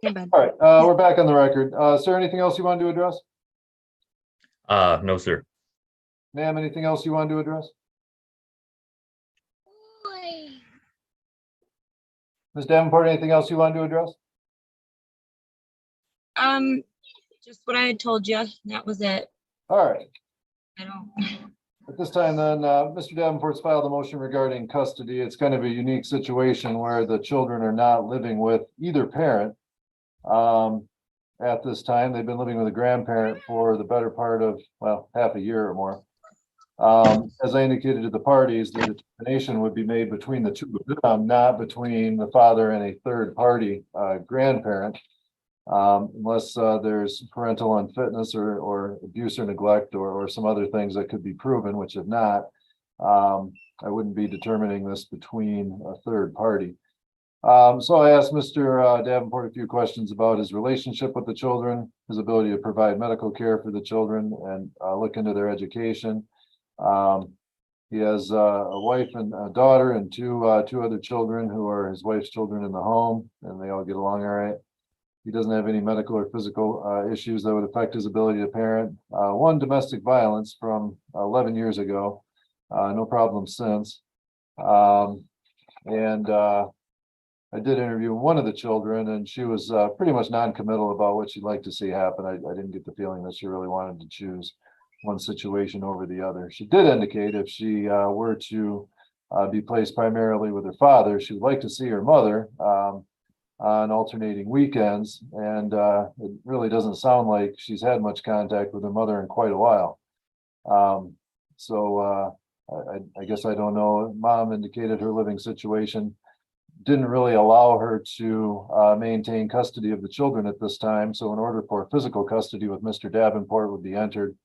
in bed. All right, we're back on the record. Sir, anything else you wanted to address? No, sir. Ma'am, anything else you wanted to address? Ms. Davenport, anything else you wanted to address? Just what I had told you. That was it. All right. I don't. At this time, then, Mr. Davenport's filed a motion regarding custody. It's kind of a unique situation where the children are not living with either parent. At this time, they've been living with a grandparent for the better part of, well, half a year or more. As I indicated to the parties, the determination would be made between the two of them, not between the father and a third party grandparent. Unless there's parental unfitness or abuse or neglect or some other things that could be proven, which if not, I wouldn't be determining this between a third party. So I asked Mr. Davenport a few questions about his relationship with the children, his ability to provide medical care for the children and look into their education. He has a wife and a daughter and two other children who are his wife's children in the home, and they all get along all right. He doesn't have any medical or physical issues that would affect his ability to parent. One domestic violence from 11 years ago, no problem since. I did interview one of the children, and she was pretty much non-committal about what she'd like to see happen. I didn't get the feeling that she really wanted to choose one situation over the other. She did indicate if she were to be placed primarily with her father, she would like to see her mother on alternating weekends, and it really doesn't sound like she's had much contact with her mother in quite a while. I guess I don't know. Mom indicated her living situation didn't really allow her to maintain custody of the children at this time. So in order for physical custody with Mr. Davenport would be entered,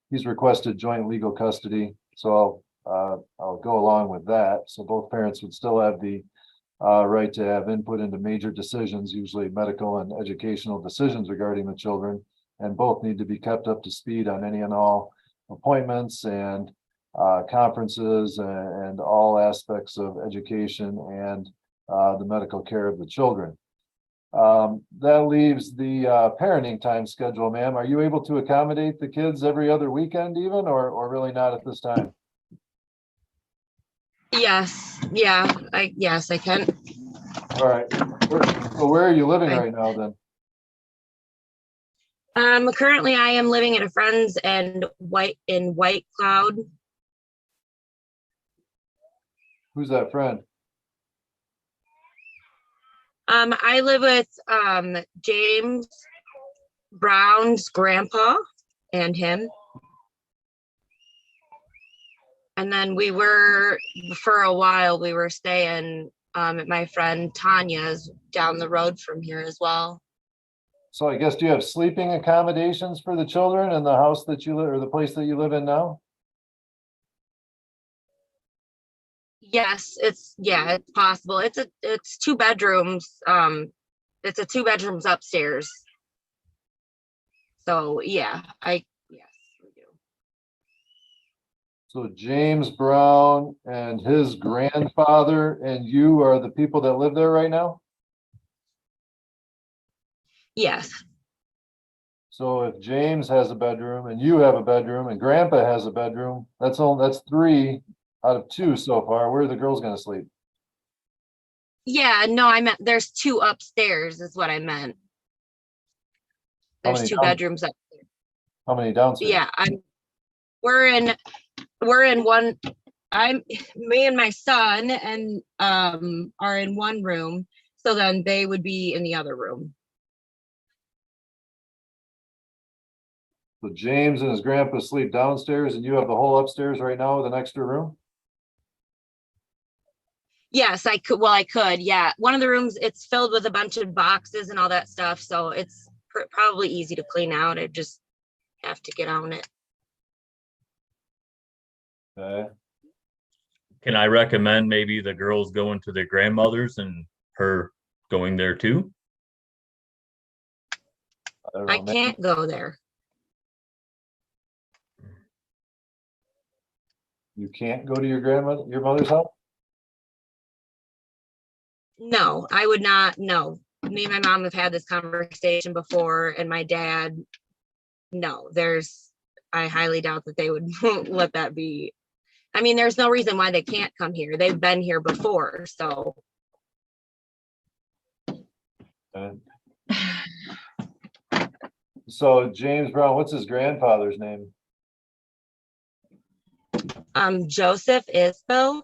he's requested joint legal custody. So I'll go along with that. So both parents would still have the right to have input into major decisions, usually medical and educational decisions regarding the children, and both need to be kept up to speed on any and all appointments and conferences and all aspects of education and the medical care of the children. That leaves the parenting time schedule, ma'am. Are you able to accommodate the kids every other weekend even, or really not at this time? Yes. Yeah. Yes, I can. All right. So where are you living right now then? Currently I am living at a friend's and White Cloud. Who's that friend? I live with James Brown's grandpa and him. And then for a while, we were staying at my friend Tanya's down the road from here as well. So I guess, do you have sleeping accommodations for the children in the house that you live, or the place that you live in now? Yes, it's possible. It's 2 bedrooms. It's a 2 bedrooms upstairs. So yeah, yes, we do. So James Brown and his grandfather and you are the people that live there right now? Yes. So if James has a bedroom and you have a bedroom and grandpa has a bedroom, that's 3 out of 2 so far. Where are the girls going to sleep? Yeah, no, I meant there's 2 upstairs is what I meant. There's 2 bedrooms up there. How many downstairs? Yeah, we're in one. Me and my son and are in one room. So then they would be in the other room. So James and his grandpa sleep downstairs and you have the whole upstairs right now with an extra room? Yes, I could. Well, I could. Yeah. One of the rooms, it's filled with a bunch of boxes and all that stuff. So it's probably easy to clean out. I just have to get on it. Okay. Can I recommend maybe the girls going to their grandmother's and her going there too? I can't go there. You can't go to your mother's house? No, I would not. No, me and my mom have had this conversation before, and my dad, no, I highly doubt that they would let that be. I mean, there's no reason why they can't come here. They've been here before, so. So James Brown, what's his grandfather's name? Joseph Isbo.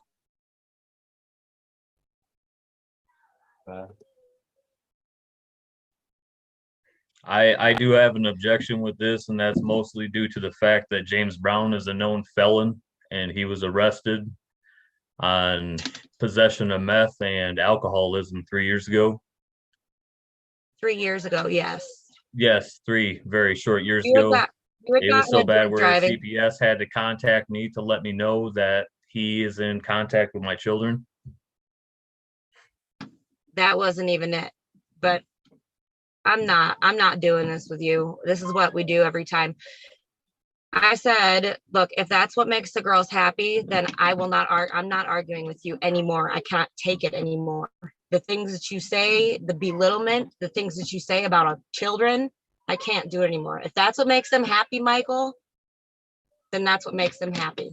I do have an objection with this, and that's mostly due to the fact that James Brown is a known felon, and he was arrested on possession of meth and alcoholism 3 years ago. 3 years ago, yes. Yes, 3 very short years You had ago. got- you had It was gotten so a bad drink where driving. CPS had to contact me to let me know that he is in contact with my children. That wasn't even it, but I'm not doing this with you. This is what we do every time. I said, look, if that's what makes the girls happy, then I'm not arguing with you anymore. I cannot take it anymore. The things that you say, the belittlement, the things that you say about our children, I can't do it anymore. If that's what makes them happy, Michael, then that's what makes them happy.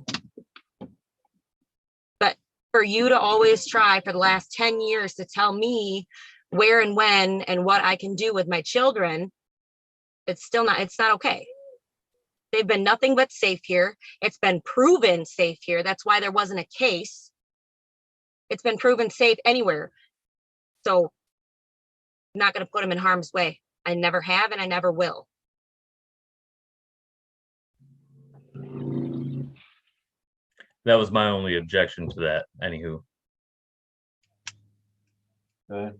But for you to always try for the last 10 years to tell me where and when and what I can do with my children, it's not okay. They've been nothing but safe here. It's been proven safe here. That's why there wasn't a case. It's been proven safe anywhere. So I'm not going to put them in harm's way. I never have, and I never will. That was my only objection to that. Anywho. Okay.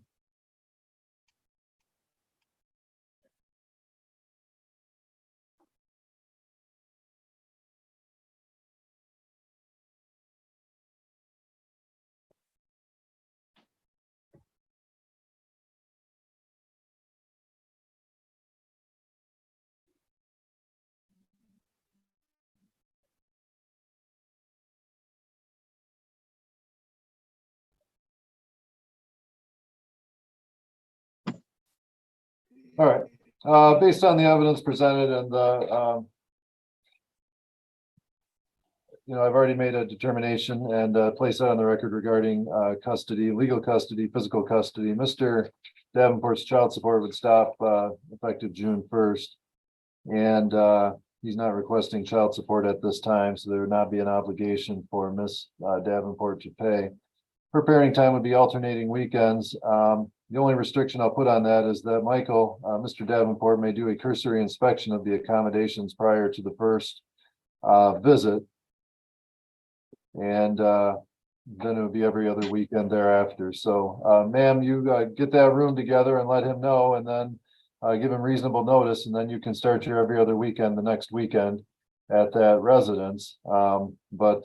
All right, based on the evidence presented and the, I've already made a determination and placed that on the record regarding custody, legal custody, physical custody. Mr. Davenport's child support would stop effective June 1st. And he's not requesting child support at this time, so there would not be an obligation for Miss Davenport to pay. Her parenting time would be alternating weekends. The only restriction I'll put on that is that Michael, Mr. Davenport may do a cursory inspection of the accommodations prior to the first visit. And then it would be every other weekend thereafter. So, ma'am, you get that room together and let him know, and then give him reasonable notice, and then you can start your every other weekend the next weekend at that residence. But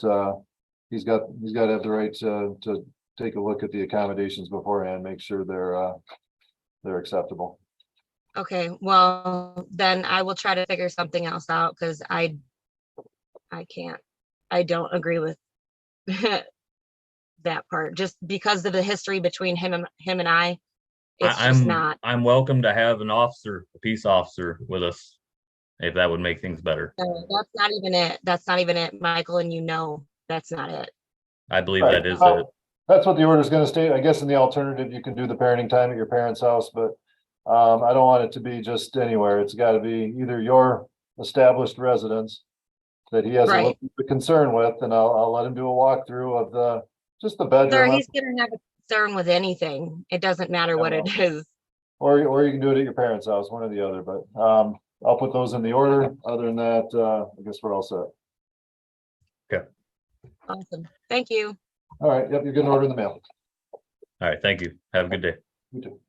he's got to have the right to take a look at the accommodations beforehand, make sure they're acceptable. Okay, well, then I will try to figure something else out, because I can't. I don't agree with that part, just because of the history between him and I. It's just not. I'm welcome to have a peace officer with us, if that would make things better. No, that's not even it. That's not even it, Michael, and that's not it. I believe Right. that is it. That's what the order is going to state. I guess in the alternative, you can do the parenting time at your parents' house, but I don't want it to be just anywhere. It's got to be either your established residence that he has a little bit of concern with, and I'll let him do a walkthrough of just the bedroom. Sir, he's going to have a concern with anything. It doesn't matter what it is. Or you can do it at your parents' house, one or the other, but I'll put those in the order. Other than that, I guess we're all set. Okay. Awesome. Thank you. All right. Yep, you're getting an order in the mail. All right. Thank you. Have a good day. You too.